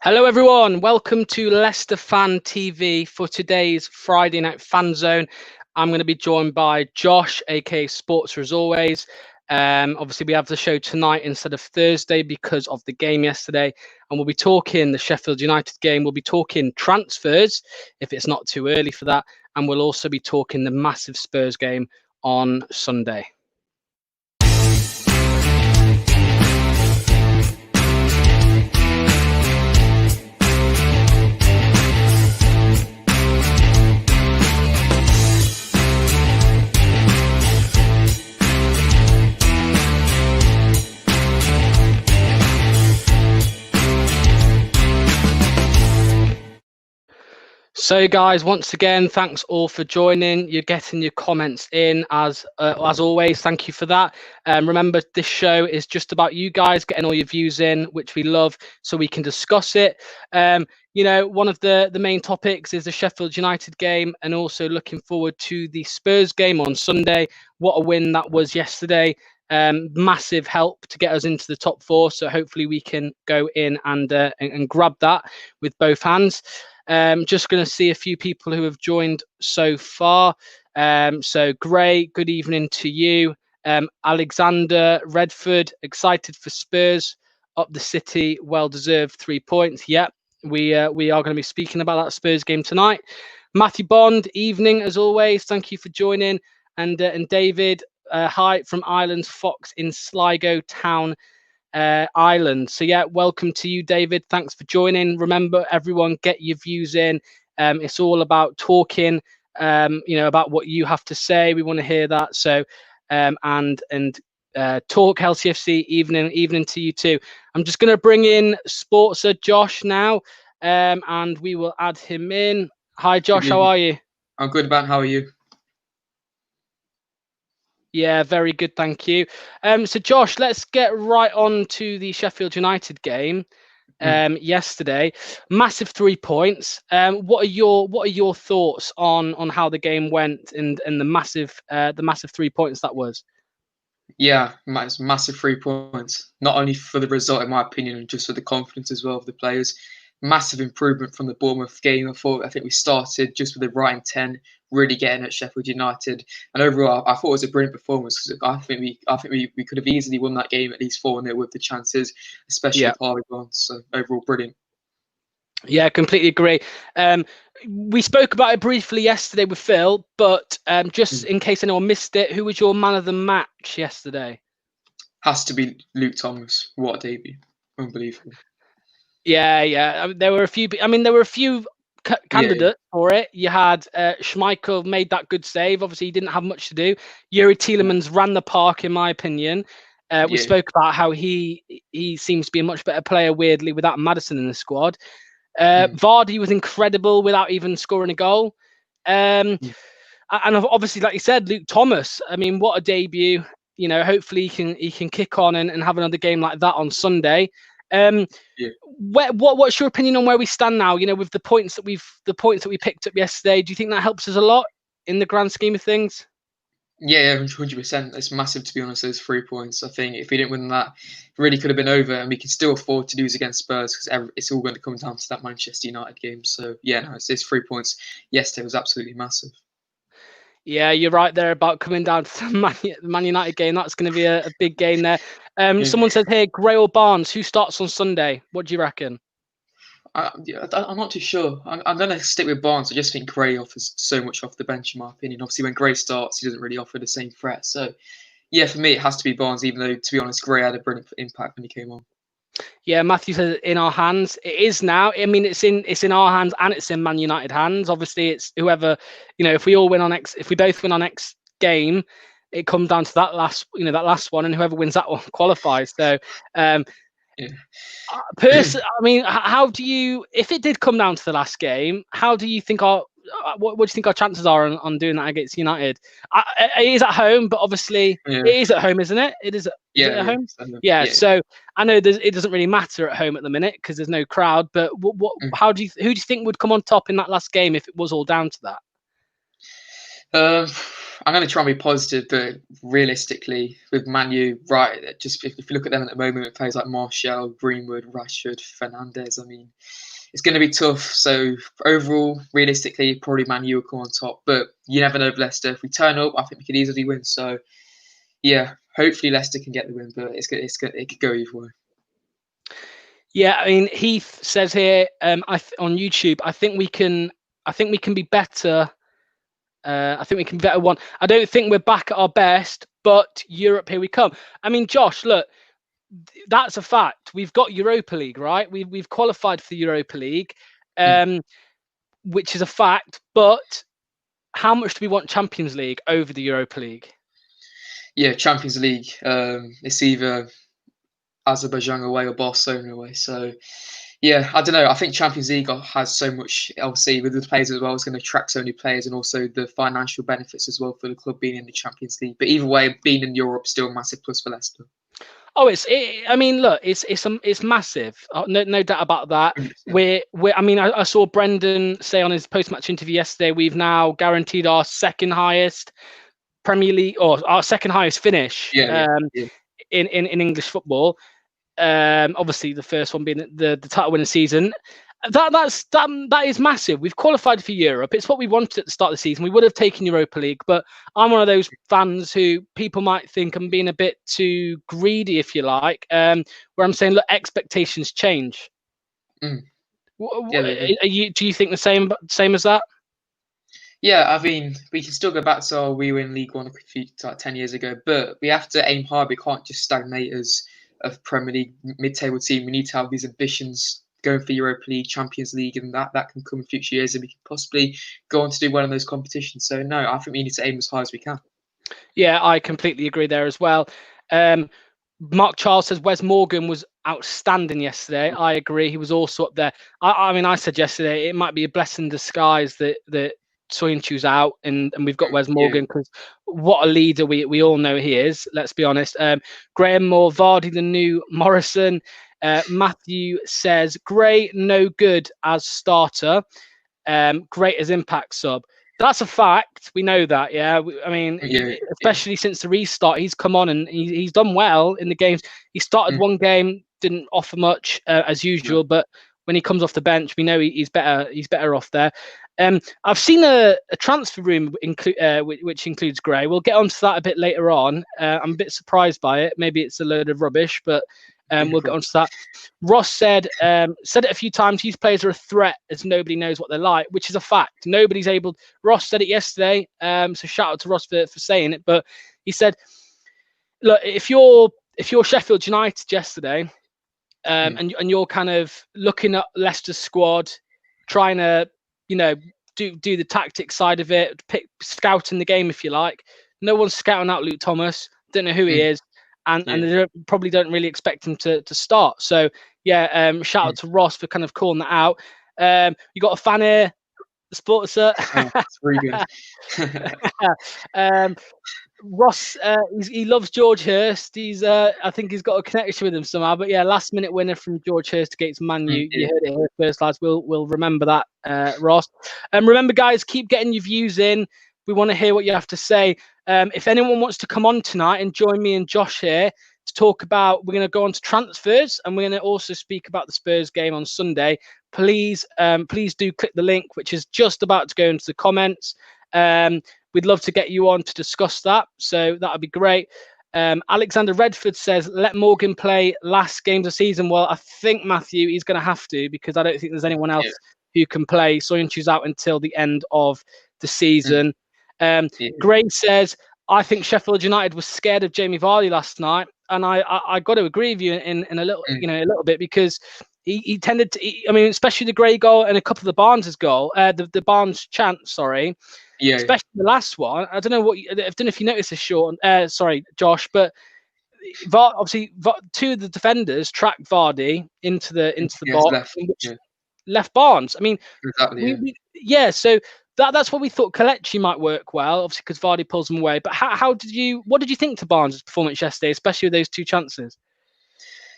Hello everyone, welcome to Leicester Fan TV for today's Friday Night Fanzone. I'm going to be joined by Josh, aka Sportser as always. Obviously we have the show tonight instead of Thursday because of the game yesterday, and we'll be talking the Sheffield United game. We'll be talking transfers if it's not too early for that, and we'll also be talking the massive Spurs game on Sunday. So guys, once again, thanks all for joining. You're getting your comments in as always. Thank you for that. Remember, this show is just about you guys getting all your views in, which we love, so we can discuss it. One of the main topics is the Sheffield United game, and also looking forward to the Spurs game on Sunday. What a win that was yesterday. Massive help to get us into the top four. So hopefully we can go in and grab that with both hands. Just going to see a few people who have joined so far. So Gray, good evening to you. Alexander Redford, excited for Spurs up the city, well-deserved 3 points. Yep, we are going to be speaking about that Spurs game tonight. Matthew Bond, evening as always. Thank you for joining. And David, hi from Ireland's Fox in Sligo Town, Ireland. So yeah, welcome to you, David. Thanks for joining. Remember, everyone, get your views in. It's all about talking, about what you have to say. We want to hear that. So talk LCFC, evening to you too. I'm just going to bring in Sportser Josh now, and we will add him in. Hi Josh, how are you? I'm good, man. How are you? Yeah, very good, thank you. So Josh, let's get right on to the Sheffield United game yesterday. Massive 3 points. What are your thoughts on how the game went and the massive 3 points that was? Yeah, massive 3 points. Not only for the result, in my opinion, and just for the confidence as well of the players. Massive improvement from the Bournemouth game. I think we started just with the right intent, really getting at Sheffield United, and overall, I thought it was a brilliant performance because I think we could have easily won that game at least 4-0 with the chances, especially with Harvey Barnes. So overall, brilliant. Yeah, completely agree. We spoke about it briefly yesterday with Phil, but just in case anyone missed it, who was your man of the match yesterday? Has to be Luke Thomas. What a debut! Unbelievable. Yeah. There were a few. There were a few candidates for it. You had Schmeichel made that good save. Obviously, he didn't have much to do. Yuri Tielemans ran the park, in my opinion. We spoke about how he seems to be a much better player, weirdly, without Maddison in the squad. Vardy was incredible without even scoring a goal. And obviously, like you said, Luke Thomas. What a debut! Hopefully he can kick on and have another game like that on Sunday. What's your opinion on where we stand now? With the points that we picked up yesterday, do you think that helps us a lot in the grand scheme of things? Yeah, 100%. It's massive, to be honest, those 3 points. I think if we didn't win that, it really could have been over, and we can still afford to lose against Spurs because it's all going to come down to that Manchester United game. So, it's 3 points. Yesterday was absolutely massive. Yeah, you're right there about coming down to the Man United game. That's going to be a big game there. Someone said here, Gray or Barnes, who starts on Sunday? What do you reckon? I'm not too sure. I'm going to stick with Barnes. I just think Gray offers so much off the bench, in my opinion. Obviously, when Gray starts, he doesn't really offer the same threat. So, yeah, for me, it has to be Barnes, even though, to be honest, Gray had a brilliant impact when he came on. Yeah, Matthew says in our hands. It is now. It's in our hands and it's in Man United hands. Obviously, it's whoever, if we both win our next game, it comes down to that last one, and whoever wins that one qualifies. So, how do you, if it did come down to the last game, how do you think what do you think our chances are on doing that against United? It is at home, but obviously it is at home, isn't it? It is. Is it at home? Yeah. So I know it doesn't really matter at home at the minute because there's no crowd. But who do you think would come on top in that last game if it was all down to that? Um, I'm going to try and be positive, but realistically, with Man U, right, just if you look at them at the moment, with players like Martial, Greenwood, Rashford, Fernandes, I mean, it's going to be tough. So overall, realistically, probably Man U will come on top. But you never know with Leicester. If we turn up, I think we could easily win. So yeah, hopefully Leicester can get the win, but it could go either way. Yeah, I mean, Heath says here on YouTube, I think we can be better. I think we can be better one. I don't think we're back at our best, but Europe, here we come. I mean, Josh, look, that's a fact. We've got Europa League, right? We've qualified for the Europa League, which is a fact. But how much do we want Champions League over the Europa League? Yeah, Champions League. It's either Azerbaijan away or Barcelona away. So yeah, I don't know. I think Champions League has so much, obviously, with the players as well. It's going to attract so many players, and also the financial benefits as well for the club being in the Champions League. But either way, being in Europe still a massive plus for Leicester. Oh, I mean, look, it's massive. No doubt about that. 100%. I mean, I saw Brendan say on his post-match interview yesterday, we've now guaranteed our second highest Premier League, or our second highest finish in English football. Obviously, the first one being the title winning season. That is massive. We've qualified for Europe. It's what we wanted at the start of the season. We would have taken Europa League, but I'm one of those fans who people might think I'm being a bit too greedy, if you like. Where I'm saying, look, expectations change. Mm. Do you think the same as that? Yeah, I mean, we can still go back to we were in League One like 10 years ago, but we have to aim hard. We can't just stagnate as a Premier League mid-table team. We need to have these ambitions going for Europa League, Champions League, and that can come in future years, and we can possibly go on to do well in those competitions. So no, I think we need to aim as high as we can. Yeah, I completely agree there as well. Mark Charles says Wes Morgan was outstanding yesterday. I agree. He was also up there. I mean, I said yesterday it might be a blessing in disguise that Soyuncu's out and we've got Wes Morgan, because what a leader we all know he is. Let's be honest. Graham Moore, Vardy, the new Morrison. Matthew says Gray no good as starter, great as impact sub. That's a fact. We know that. Yeah. I mean, especially since the restart, he's come on and he's done well in the games. He started one game, didn't offer much as usual, but when he comes off the bench, we know he's better. He's better off there. I've seen a transfer room which includes Gray. We'll get onto that a bit later on. I'm a bit surprised by it. Maybe it's a load of rubbish, but we'll get onto that. Ross said it a few times. These players are a threat as nobody knows what they're like, which is a fact. Nobody's able. Ross said it yesterday. So shout out to Ross for saying it. But he said, look, if you're Sheffield United yesterday, and you're kind of looking at Leicester's squad, trying to do the tactics side of it, scouting the game if you like. No one's scouting out Luke Thomas. Don't know who he is. And they probably don't really expect him to start. So yeah, shout out to Ross for kind of calling that out. You got a fan here, the Sportser. It's really good. Ross, he loves George Hurst. I think he's got a connection with him somehow. But yeah, last minute winner from George Hurst against Man U. You heard it here first, lads. We'll remember that, Ross. Remember, guys, keep getting your views in. We want to hear what you have to say. If anyone wants to come on tonight and join me and Josh here to talk about, we're going to go on to transfers and we're going to also speak about the Spurs game on Sunday. Please do click the link, which is just about to go into the comments. We'd love to get you on to discuss that. So that would be great. Alexander Redford says, let Morgan play last games of season. Well, I think, Matthew, he's going to have to, because I don't think there's anyone else who can play. Soyuncu's out until the end of the season. Gray says, I think Sheffield United was scared of Jamie Vardy last night. And I got to agree with you in a little, a little bit, because he tended to, I mean, especially the Gray goal and a couple of the Barnes' goal, the Barnes chance, sorry. Yeah, especially the last one. I don't know if you noticed this, Sean. Sorry, Josh, but obviously two of the defenders tracked Vardy into the box, left Barnes. I mean, exactly, so that's what we thought Kelechi might work well, obviously because Vardy pulls him away. But what did you think to Barnes' performance yesterday, especially with those two chances?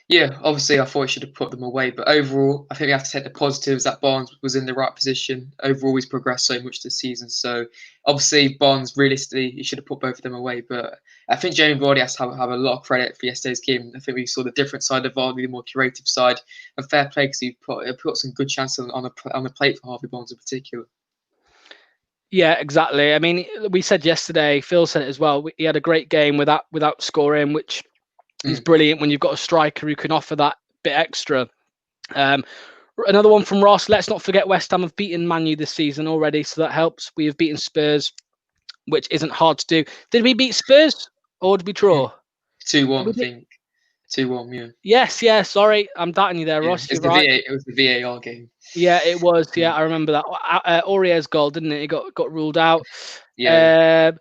Yeah, obviously I thought we should have put them away, but overall, I think we have to take the positives that Barnes was in the right position. Overall, he's progressed so much this season. So obviously, Barnes realistically, he should have put both of them away. But I think Jamie Vardy has to have a lot of credit for yesterday's game. I think we saw the different side of Vardy, the more creative side, and fair play because he put some good chances on the plate for Harvey Barnes in particular. Yeah, exactly. I mean, we said yesterday, Phil said it as well. He had a great game without scoring, which is brilliant when you've got a striker who can offer that bit extra. Another one from Ross. Let's not forget West Ham have beaten Man U this season already, so that helps. We have beaten Spurs, which isn't hard to do. Did we beat Spurs or did we draw? 2-1, I think. 2-1, yeah. Yes, yeah. Sorry, I'm doubting you there, Yeah, Ross. You're right. it was the VAR game. Yeah, it was. Yeah, I remember that. Aurier's goal, didn't it? He got ruled out. Yeah.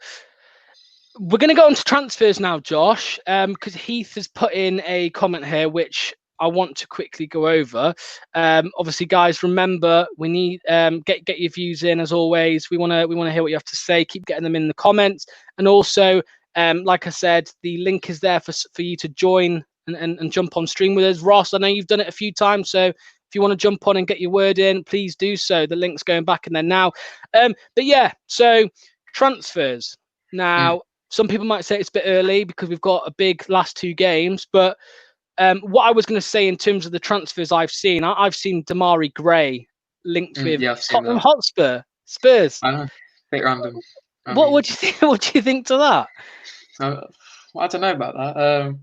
We're going to go on to transfers now, Josh, because Heath has put in a comment here, which I want to quickly go over. Obviously, guys, remember we need get your views in as always. We want to hear what you have to say. Keep getting them in the comments, and also, like I said, the link is there for you to join and jump on stream with us. Ross, I know you've done it a few times, so if you want to jump on and get your word in, please do so. The link's going back in there now. But yeah, so transfers now. Some people might say it's a bit early because we've got a big last two games. But what I was going to say in terms of the transfers I've seen, I've seen Damari Gray linked with Yeah, I've seen Tottenham that. Hotspur, Spurs. I know, bit random. What would you think? What do you think to that? I don't know about that.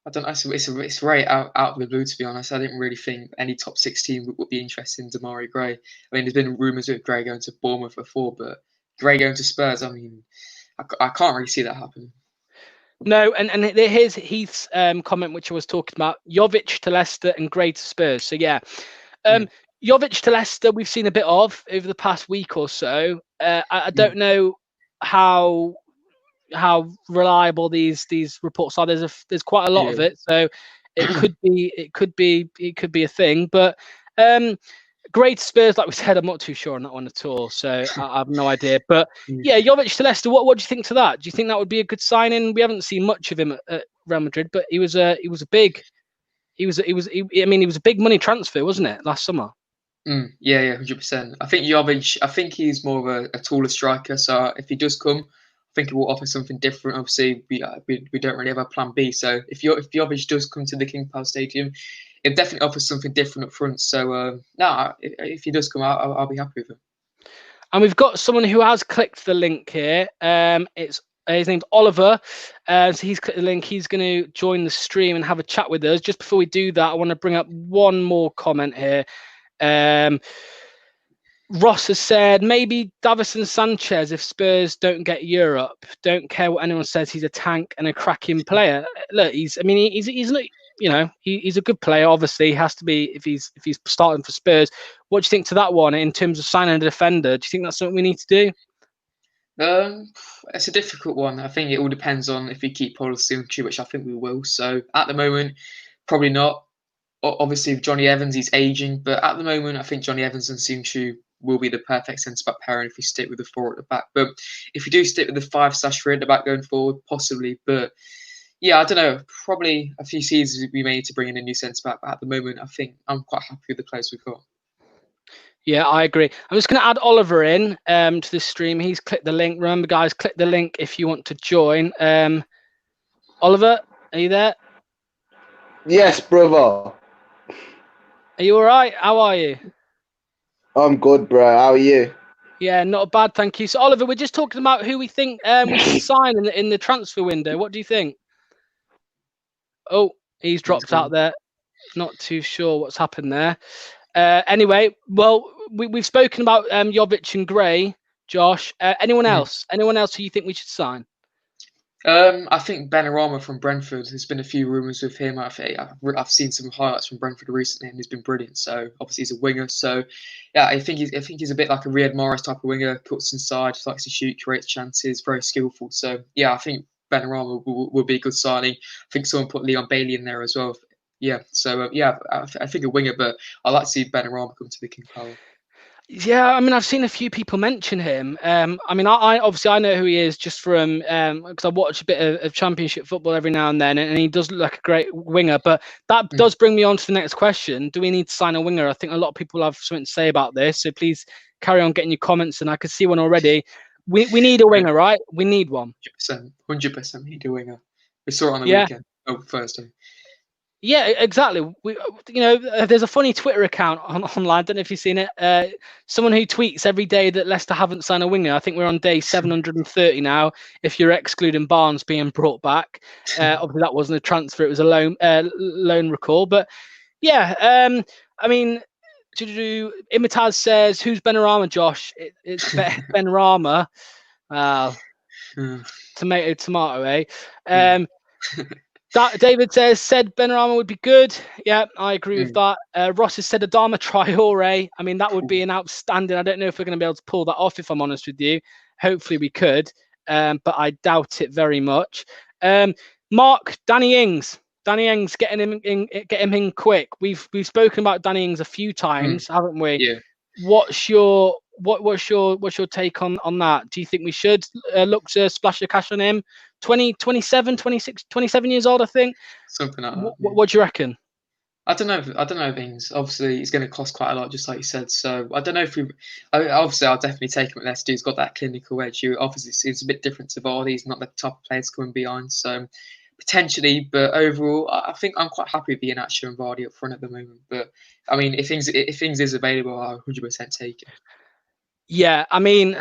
I don't know. It's right out of the blue, to be honest. I didn't really think any top 16 would be interested in Damari Gray. I mean, there's been rumours of Gray going to Bournemouth before, but Gray going to Spurs, I mean, I can't really see that happening. No, and here's Heath's comment, which I was talking about: Jovic to Leicester and Gray to Spurs. So yeah, Jovic to Leicester we've seen a bit of over the past week or so. I don't know how reliable these reports are. There's quite a lot of it, so it could be a thing. But Great Spurs, like we said, I'm not too sure on that one at all, so I have no idea. But yeah, Jovic to Leicester. What do you think to that? Do you think that would be a good signing? We haven't seen much of him at Real Madrid, but he was a big money transfer, wasn't it, last summer? Yeah, 100%. I think Jovic. I think he's more of a taller striker. So if he does come, I think he will offer something different. Obviously, we don't really have a plan B. So if Jovic does come to the King Power Stadium, it definitely offers something different up front. So if he does come out, I'll be happy with him. And we've got someone who has clicked the link here. His name's Oliver. So he's clicked the link. He's going to join the stream and have a chat with us. Just before we do that, I want to bring up one more comment here. Ross has said maybe Davison Sanchez if Spurs don't get Europe. Don't care what anyone says. He's a tank and a cracking player. Look, he's a good player. Obviously, he has to be if he's starting for Spurs. What do you think to that one in terms of signing a defender? Do you think that's something we need to do? It's a difficult one. I think it all depends on if we keep Pulisic, which I think we will. So at the moment, probably not. Obviously, if Johnny Evans, he's aging, but at the moment, I think Johnny Evans and Soonchu will be the perfect centre-back pairing if we stick with the 4 at the back. But if we do stick with the 5/3 at the back going forward, possibly. But yeah, I don't know. Probably a few seasons we may need to bring in a new centre-back. But at the moment, I think I'm quite happy with the players we've got. Yeah, I agree. I'm just going to add Oliver in to this stream. He's clicked the link. Remember, guys, click the link if you want to join. Oliver, are you there? Yes, brother. Are you all right? How are you? I'm good, bro. How are you? Yeah, not bad, thank you. So, Oliver, we're just talking about who we think we should sign in the transfer window. What do you think? Oh, he's dropped out there. Not too sure what's happened there. Anyway, well, we've spoken about Jovic and Gray, Josh. Anyone else? Anyone else who you think we should sign? I think Benrahma from Brentford. There's been a few rumours with him. I've seen some highlights from Brentford recently, and he's been brilliant. So obviously he's a winger. So yeah, I think he's a bit like a Riyad Mahrez type of winger. Cuts inside, likes to shoot, creates chances, very skillful. So yeah, I think Benrahma will be a good signing. I think someone put Leon Bailey in there as well. Yeah. So I think a winger, but I like to see Benrahma come to the King Power. Yeah, I mean, I've seen a few people mention him. I mean, I obviously I know who he is just from because I watch a bit of Championship football every now and then, and he does look like a great winger. But that does bring me on to the next question: do we need to sign a winger? I think a lot of people have something to say about this, so please carry on getting your comments. And I can see one already. We need a winger, right? We need one. 100%, we need a winger. We saw it on the Yeah. weekend. Oh, Thursday. Yeah, exactly. There's a funny Twitter account online. I don't know if you've seen it. Someone who tweets every day that Leicester haven't signed a winger. I think we're on day 730 now, if you're excluding Barnes being brought back. Obviously, that wasn't a transfer; it was a loan recall. But yeah, I mean, Imitaz says, "Who's Benrahma, Josh?" It's Benrahma. Tomato, eh? David said Benrahma would be good. Yeah, I agree with that. Ross has said Adama Traore. I mean, that would be an outstanding. I don't know if we're going to be able to pull that off, if I'm honest with you. Hopefully we could, but I doubt it very much. Mark, Danny Ings. Danny Ings, get him in quick. We've spoken about Danny Ings a few times, haven't we? Yeah. What's your take on that? Do you think we should look to splash the cash on him? 27 years old, I think. Something like that. What do you reckon? I don't know things. Obviously, it's going to cost quite a lot, just like you said. So I don't know if obviously, I'll definitely take him at Leicester. He's got that clinical edge. Obviously, it's a bit different to Vardy. He's not the type of player to come behind. So potentially, but overall, I think I'm quite happy with Iheanacho and Vardy up front at the moment. But I mean, if things is available, I'll 100% take it. Yeah, I mean,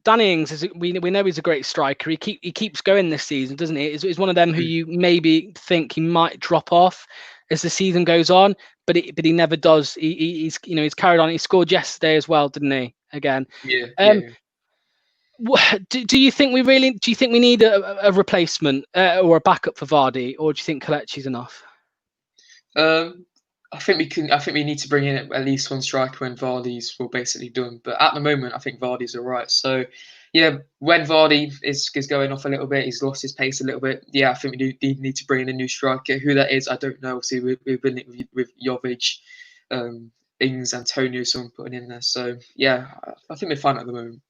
Danny Ings we know he's a great striker. He keeps going this season, doesn't he? He's one of them who you maybe think he might drop off as the season goes on, but he never does. He's carried on. He scored yesterday as well, didn't he? Again. Yeah. Do you think we need a replacement or a backup for Vardy, or do you think Kelechi's enough? I think we need to bring in at least one striker when Vardy's basically done. But at the moment, I think Vardy's all right. So, yeah, when Vardy is going off a little bit, he's lost his pace a little bit. Yeah, I think we do need to bring in a new striker. Who that is, I don't know. Obviously, we've been with Jovic, Ings, Antonio, someone putting in there. So, yeah, I think we're fine at the moment.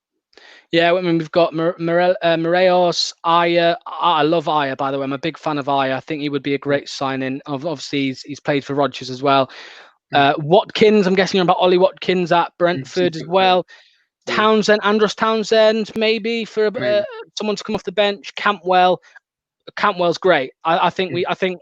Yeah, I mean, we've got Morelos, Aya. I love Aya, by the way. I'm a big fan of Aya. I think he would be a great signing. Obviously, he's played for Rodgers as well. Watkins, I'm guessing you're about Ollie Watkins at Brentford as well. Townsend, Andros Townsend, maybe for someone to come off the bench. Campwell's great. I think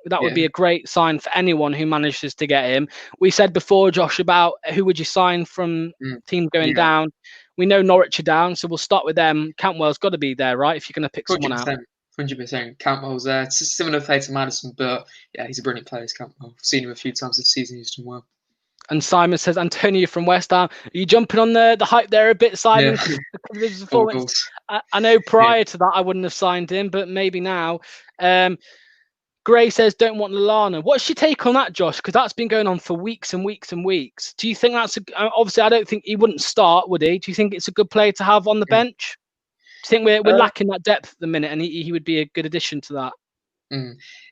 that would be a great sign for anyone who manages to get him. We said before, Josh, about who would you sign from teams going down. We know Norwich are down, so we'll start with them. Campwell's got to be there, right? If you're going to pick someone out. 100%. Campbell's there. It's a similar play to Maddison, but yeah, he's a brilliant player, Campbell. I've seen him a few times this season. He's done well. And Simon says Antonio from West Ham. Are you jumping on the hype there a bit, Simon? Yeah. I know prior to that I wouldn't have signed him, but maybe now. Gray says don't want Lallana. What's your take on that, Josh? Because that's been going on for weeks and weeks and weeks. Do you think obviously I don't think he wouldn't start, would he? Do you think it's a good player to have on the bench? Do you think we're lacking that depth at the minute, and he would be a good addition to that?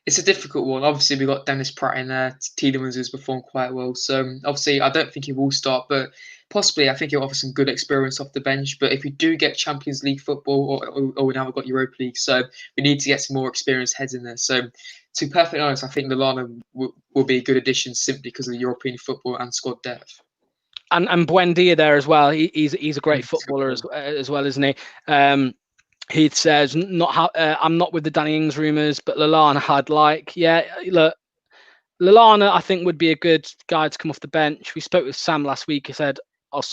It's a difficult one. Obviously, we've got Dennis Pratt in there. Tielemans has performed quite well. So, obviously, I don't think he will start, but possibly I think he'll offer some good experience off the bench. But if we do get Champions League football, or we now got Europa League, so we need to get some more experienced heads in there. So, to be perfectly honest, I think Lallana will be a good addition simply because of the European football and squad depth. And Buendia there as well. He's a great footballer as well, isn't he? He says, I'm not with the Danny Ings rumours, but Lallana I'd like. Yeah, look, Lallana I think would be a good guy to come off the bench. We spoke with Sam last week. He said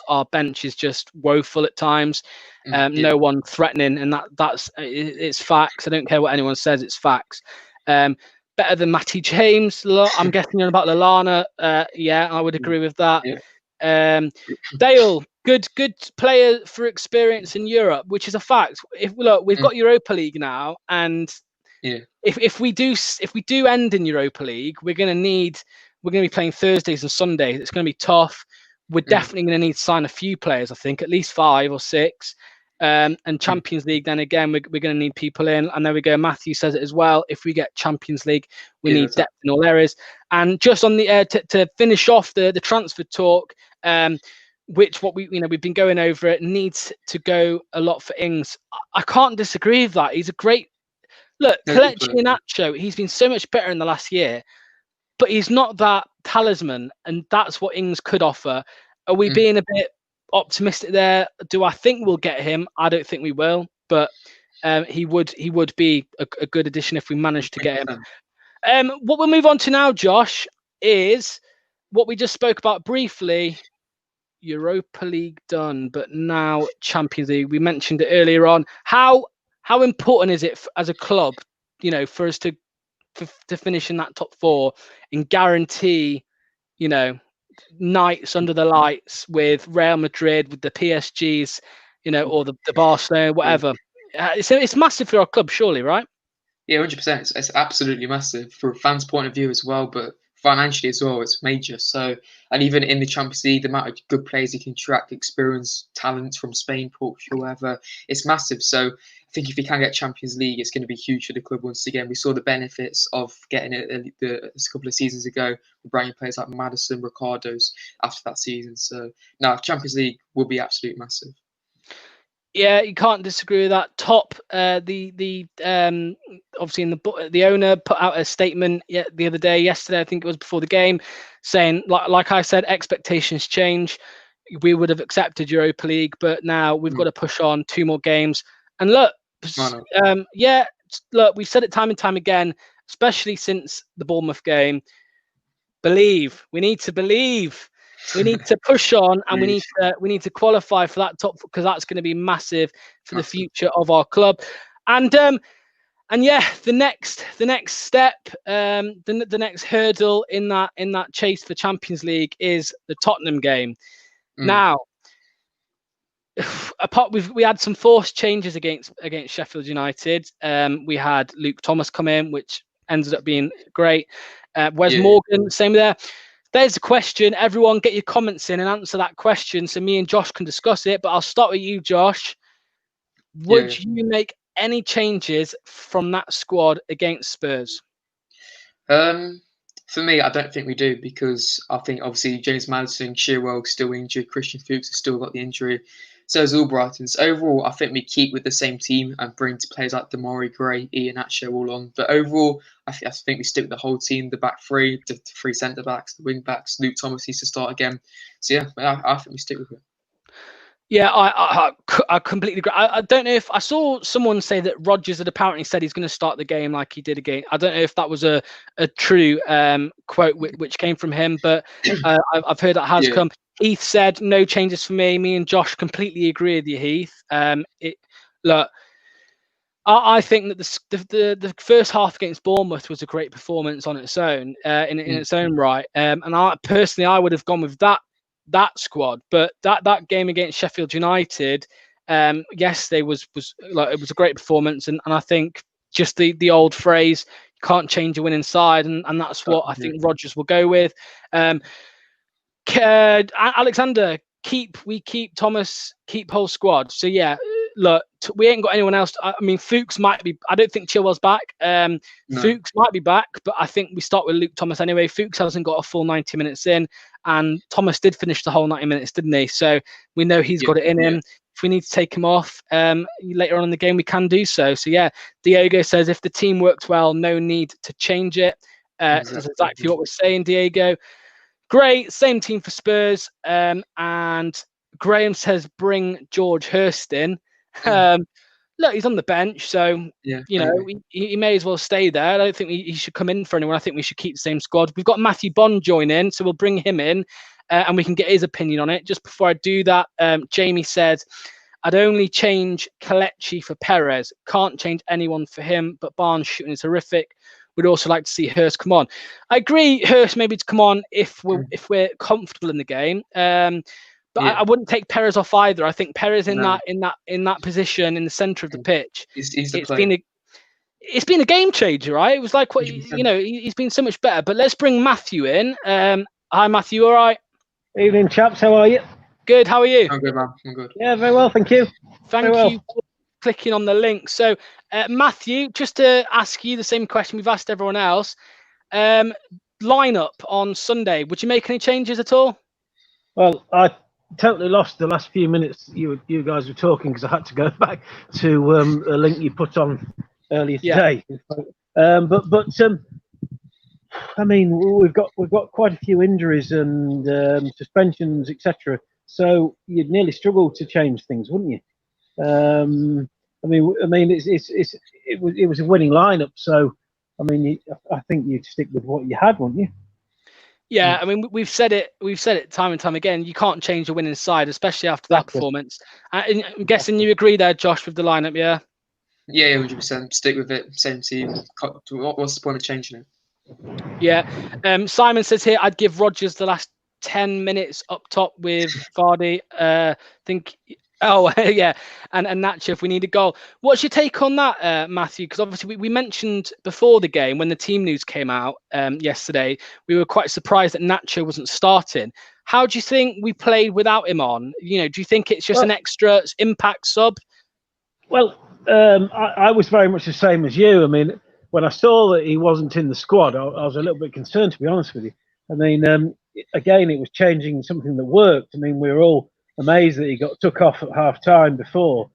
our bench is just woeful at times. No one threatening, and it's facts. I don't care what anyone says, it's facts. Better than Matty James. I'm guessing you're about Lallana. Yeah, I would agree with that. Yeah. Dale, good player for experience in Europe, which is a fact. We've got Europa League now, and if we do end in Europa League, we're going to be playing Thursdays and Sundays. It's going to be tough. We're definitely going to need to sign a few players. I think at least 5 or 6. And Champions League, then again, we're going to need people in. And there we go. Matthew says it as well. If we get Champions League, we need depth in all areas. And just on the to finish off the transfer talk, what we've been going over, it needs to go a lot for Ings. I can't disagree with that. He's a great look. Kelechi Iheanacho, he's been so much better in the last year, but he's not that talisman, and that's what Ings could offer. Are we being a bit optimistic there? Do I think we'll get him? I don't think we will, but he would be a good addition if we managed to get him. What we'll move on to now, Josh, is what we just spoke about briefly. Europa League done, but now Champions League. We mentioned it earlier on. How important is it as a club, for us to finish in that top 4 and guarantee, nights under the lights with Real Madrid, with the PSGs, or the Barcelona, whatever. It's massive for our club, surely, right? Yeah, 100%. It's absolutely massive for a fan's point of view as well, but financially as well, it's major. So, and even in the Champions League, the amount of good players you can attract, experience, talent from Spain, Portugal, wherever, it's massive. So, I think if you can get Champions League, it's going to be huge for the club once again. We saw the benefits of getting it a couple of seasons ago, bringing players like Maddison, Ricardo's after that season. So, no, Champions League will be absolutely massive. Yeah, you can't disagree with that. Top, obviously the owner put out a statement the other day, yesterday, I think it was before the game, saying, like I said, expectations change. We would have accepted Europa League, but now we've got to push on 2 more games. And look, we've said it time and time again, especially since the Bournemouth game. Believe. We need to believe. We need to push on, and we need to qualify for that top, because that's going to be massive for the future of our club. And yeah, the next step, the next hurdle in that chase for Champions League is the Tottenham game. Now, we had some forced changes against Sheffield United. We had Luke Thomas come in, which ended up being great. Wes Morgan, same there. There's a question. Everyone get your comments in and answer that question so me and Josh can discuss it. But I'll start with you, Josh. Would you make any changes from that squad against Spurs? For me, I don't think we do, because I think obviously James Maddison, Chilwell still injured, Christian Fuchs has still got the injury. So is Albrighton. So overall, I think we keep with the same team and bring players like Damari Gray, Iheanacho all on. But overall, I think we stick with the whole team, the back 3, the 3 centre backs, the wing backs. Luke Thomas needs to start again. So yeah, I think we stick with it. Yeah, I completely agree. I don't know if I saw someone say that Rodgers had apparently said he's going to start the game like he did again. I don't know if that was a true quote which came from him, but I've heard that has come. Heath said no changes for me. Me and Josh completely agree with you, Heath. Look, I think that the first half against Bournemouth was a great performance on its own, in its own right. And I would have gone with that squad, but that game against Sheffield United, yesterday was like, it was a great performance, and I think just the old phrase, you can't change a winning side, and that's what I think Rodgers will go with. Alexander, keep Thomas, keep whole squad. So yeah, look, we ain't got anyone else. I mean, Fuchs might be. I don't think Chilwell's back. No. Fuchs might be back, but I think we start with Luke Thomas anyway. Fuchs hasn't got a full 90 minutes in, and Thomas did finish the whole 90 minutes, didn't he? So we know he's got it in him. If we need to take him off later on in the game, we can do so. So yeah, Diego says if the team works well, no need to change it. That's exactly what we're saying, Diego. Great, same team for Spurs. And Graham says bring George Hurst in. Look, he's on the bench, so he may as well stay there. I don't think he should come in for anyone. I think we should keep the same squad. We've got Matthew Bond join in, so we'll bring him in, and we can get his opinion on it. Just before I do that, Jamie said, I'd only change Kelechi for Perez. Can't change anyone for him, but Barnes' shooting is horrific. We'd also like to see Hurst come on. I agree, Hurst maybe to come on if we're comfortable in the game. But I wouldn't take Perez off either. I think Perez in that position in the centre of the pitch, it's been a game changer, right? It was like he's been so much better. But let's bring Matthew in. Hi, Matthew. All right. Evening, chaps. How are you? Good. How are you? I'm good, man. I'm good. Yeah, very well, thank you. Thank you for clicking on the link. So, Matthew, just to ask you the same question we've asked everyone else. Lineup on Sunday. Would you make any changes at all? Well, totally lost the last few minutes you guys were talking because I had to go back to a link you put on earlier today. But I mean, we've got quite a few injuries and suspensions, etc. So you'd nearly struggle to change things, wouldn't you? I mean, it was a winning lineup, so I mean, I think you'd stick with what you had, wouldn't you? Yeah, I mean, we've said it time and time again. You can't change a winning side, especially after that performance. And I'm guessing you agree there, Josh, with the lineup, yeah? Yeah, 100%. Stick with it. Same team. What's the point of changing it? Yeah. Simon says here, I'd give Rodgers the last 10 minutes up top with Vardy. Yeah, and Nacho if we need a goal. What's your take on that, Matthew? Because obviously we mentioned before the game when the team news came out yesterday, we were quite surprised that Nacho wasn't starting. How do you think we played without him on? You know, do you think it's just an extra impact sub? Well, I was very much the same as you. I mean, when I saw that he wasn't in the squad, I was a little bit concerned, to be honest with you. I mean, again, it was changing something that worked. I mean, we were all amazed that he got took off at half time before.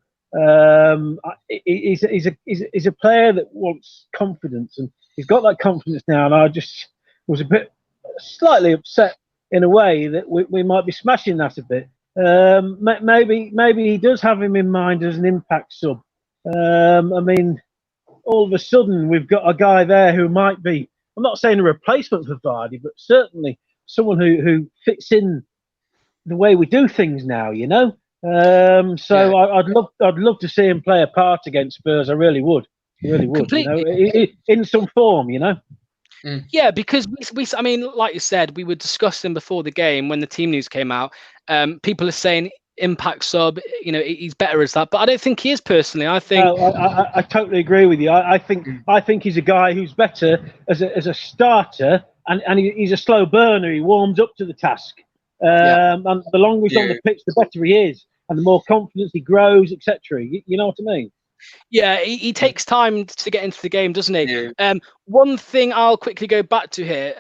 He's a player that wants confidence, and he's got that confidence now. And I just was a bit slightly upset in a way that we might be smashing that a bit. Maybe he does have him in mind as an impact sub. I mean, all of a sudden we've got a guy there who might be, I'm not saying a replacement for Vardy, but certainly someone who fits in the way we do things now, you know. I'd love to see him play a part against Spurs. I really would. Completely. You know, in some form, you know. Yeah, because I mean, like you said, we were discussing before the game when the team news came out. People are saying impact sub, you know, he's better as that, but I don't think he is personally. I think I totally agree with you. I think he's a guy who's better as a starter, and he's a slow burner. He warms up to the task, and the longer he's on the pitch, the better he is, and the more confidence he grows, etc. You know what I mean? Yeah, he takes time to get into the game, doesn't he? Yeah. One thing I'll quickly go back to here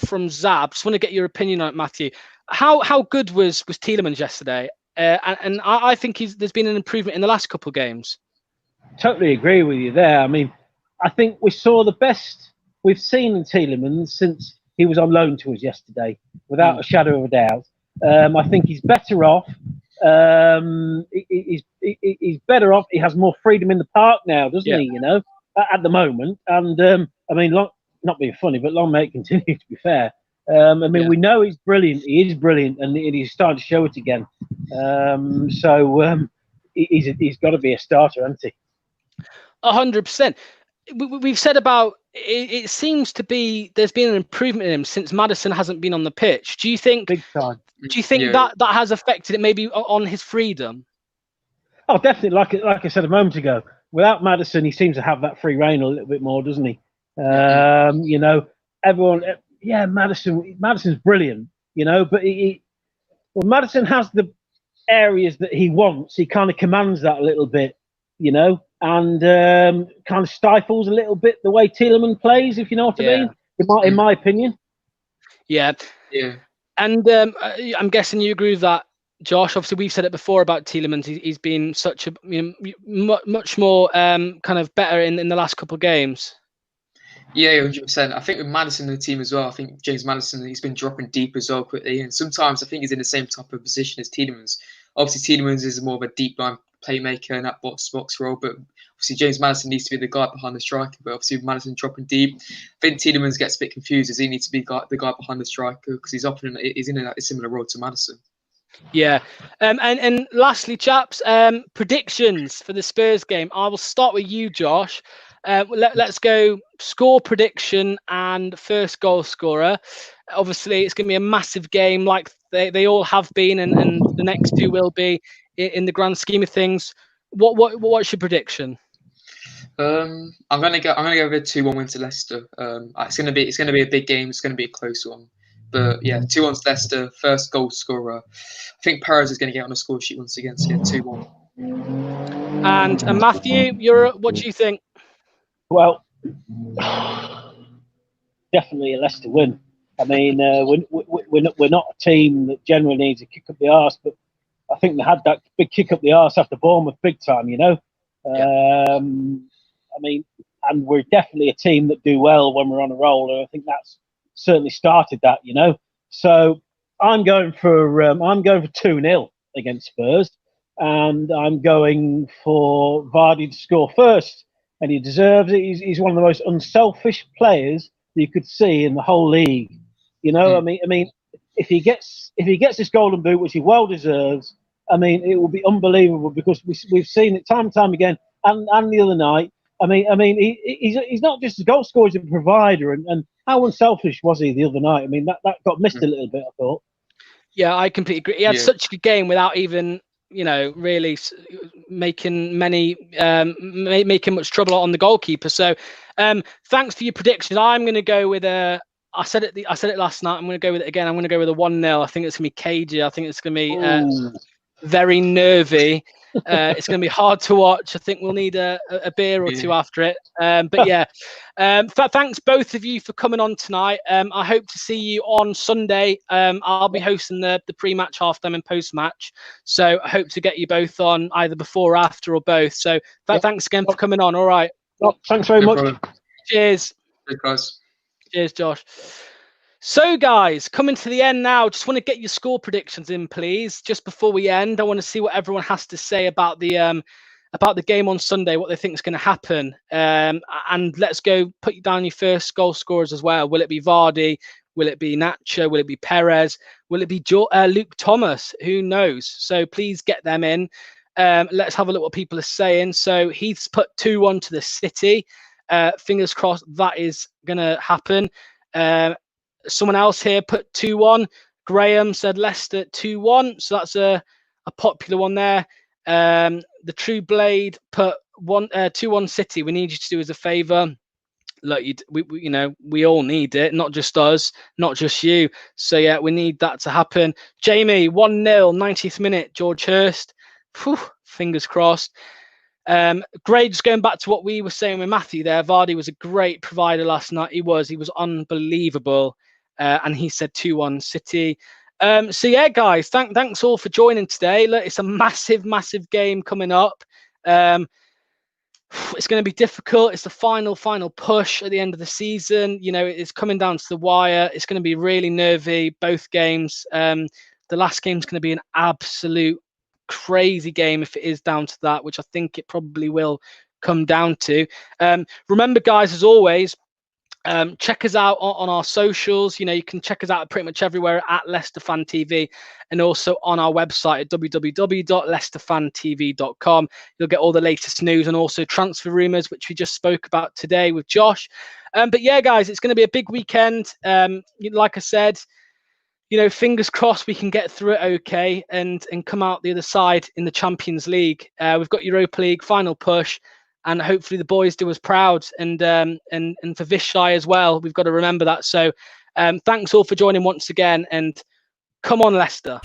from Zab. Just want to get your opinion on it, Matthew. How good was Tielemans yesterday? And I think there's been an improvement in the last couple of games. Totally agree with you there. I mean, I think we saw the best we've seen in Tielemans since he was on loan to us yesterday, without a shadow of a doubt. I think he's better off. He's better off. He has more freedom in the park now, doesn't he? You know, at the moment. And I mean, not being funny, but long may it continue. To be fair, I mean, we know he's brilliant. He is brilliant, and he's starting to show it again. He's got to be a starter, hasn't he? 100%. We've said about it seems to be there's been an improvement in him since Maddison hasn't been on the pitch. Do you think? Big time. Do you think that has affected it maybe on his freedom? Oh, definitely. Like I said a moment ago, without Maddison, he seems to have that free rein a little bit more, doesn't he? You know, everyone. Yeah, Maddison's brilliant. You know, but Maddison has the areas that he wants. He kind of commands that a little bit. You know, and kind of stifles a little bit the way Tielemans plays, if you know what I mean. In my opinion. Yeah. Yeah. And I'm guessing you agree with that, Josh. Obviously, we've said it before about Tielemans. He's been such a much more kind of better in the last couple of games. Yeah, 100%. I think with Maddison in the team as well, I think James Maddison, he's been dropping deep as well quickly. And sometimes I think he's in the same type of position as Tielemans. Obviously, Tielemans is more of a deep line playmaker in that box role, but obviously James Maddison needs to be the guy behind the striker. But obviously with Maddison dropping deep, I think Tielemans gets a bit confused as he needs to be the guy behind the striker because he's in a similar role to Maddison. Yeah, and lastly, chaps, predictions for the Spurs game. I will start with you, Josh. Let's go score prediction and first goal scorer. Obviously, it's going to be a massive game, like they all have been, and the next two will be in the grand scheme of things. What's your prediction? I'm gonna go with a 2-1 win to Leicester. It's gonna be a big game. It's gonna be a close one. But yeah, 2-1 to Leicester. First goal scorer. I think Perez is going to get on the score sheet once again. So yeah, 2-1. And Matthew, what do you think? Well, definitely a Leicester win. I mean, we're not a team that generally needs a kick up the arse, but I think they had that big kick up the arse after Bournemouth, big time, you know. Yeah. I mean, and we're definitely a team that do well when we're on a roll, and I think that's certainly started that, you know. So I'm going for 2-0 against Spurs, and I'm going for Vardy to score first, and he deserves it. He's one of the most unselfish players you could see in the whole league. You know, I mean, if he gets this golden boot, which he well deserves, I mean, it will be unbelievable because we've seen it time and time again, and the other night. I mean, he's not just a goal scorer; he's a provider. And how unselfish was he the other night? I mean, that got missed a little bit, I thought. Yeah, I completely agree. He had such a good game without even, you know, really making making much trouble on the goalkeeper. So, thanks for your predictions. I'm going to go with I said it last night. I'm going to go with it again. I'm going to go with a 1-0. I think it's going to be cagey. I think it's going to be very nervy. It's going to be hard to watch. I think we'll need a beer or two after it. But yeah, thanks both of you for coming on tonight. I hope to see you on Sunday. I'll be hosting the pre-match, half-time, and post-match. So I hope to get you both on either before, after, or both. So thanks again for coming on. All right. Thanks very much. Problem. Cheers. Cheers, Josh. So, guys, coming to the end now. Just want to get your score predictions in, please. Just before we end, I want to see what everyone has to say about the game on Sunday, what they think is going to happen. And let's go. Put down your first goal scorers as well. Will it be Vardy? Will it be Nacho? Will it be Perez? Will it be Luke Thomas? Who knows? So please get them in. Let's have a look what people are saying. So Heath's put 2-1 to the City. Fingers crossed that is going to happen. Someone else here put 2-1. Graham said Leicester 2-1. So that's a popular one there. The True Blade put 2-1 City. We need you to do us a favour. Look, we all need it, not just us, not just you. So yeah, we need that to happen. Jamie, 1-0, 90th minute, George Hurst. Whew, fingers crossed. Gray, just going back to what we were saying with Matthew there, Vardy was a great provider last night. He was unbelievable. And he said 2-1 City. So yeah, guys, thanks all for joining today. Look, it's a massive game coming up. It's going to be difficult. It's the final push at the end of the season. You know, it's coming down to the wire. It's going to be really nervy, both games. The last game's going to be an absolute crazy game if it is down to that, which I think it probably will come down to. Remember, guys, as always, check us out on our socials. You know, you can check us out pretty much everywhere at Leicester Fan TV, and also on our website at www.leicesterfantv.com. You'll get all the latest news and also transfer rumours, which we just spoke about today with Josh. But yeah, guys, it's going to be a big weekend. Like I said, you know, fingers crossed we can get through it okay and come out the other side in the Champions League. We've got Europa League final push. And hopefully the boys do us proud, and for Vishai as well. We've got to remember that. So thanks all for joining once again, and come on, Leicester.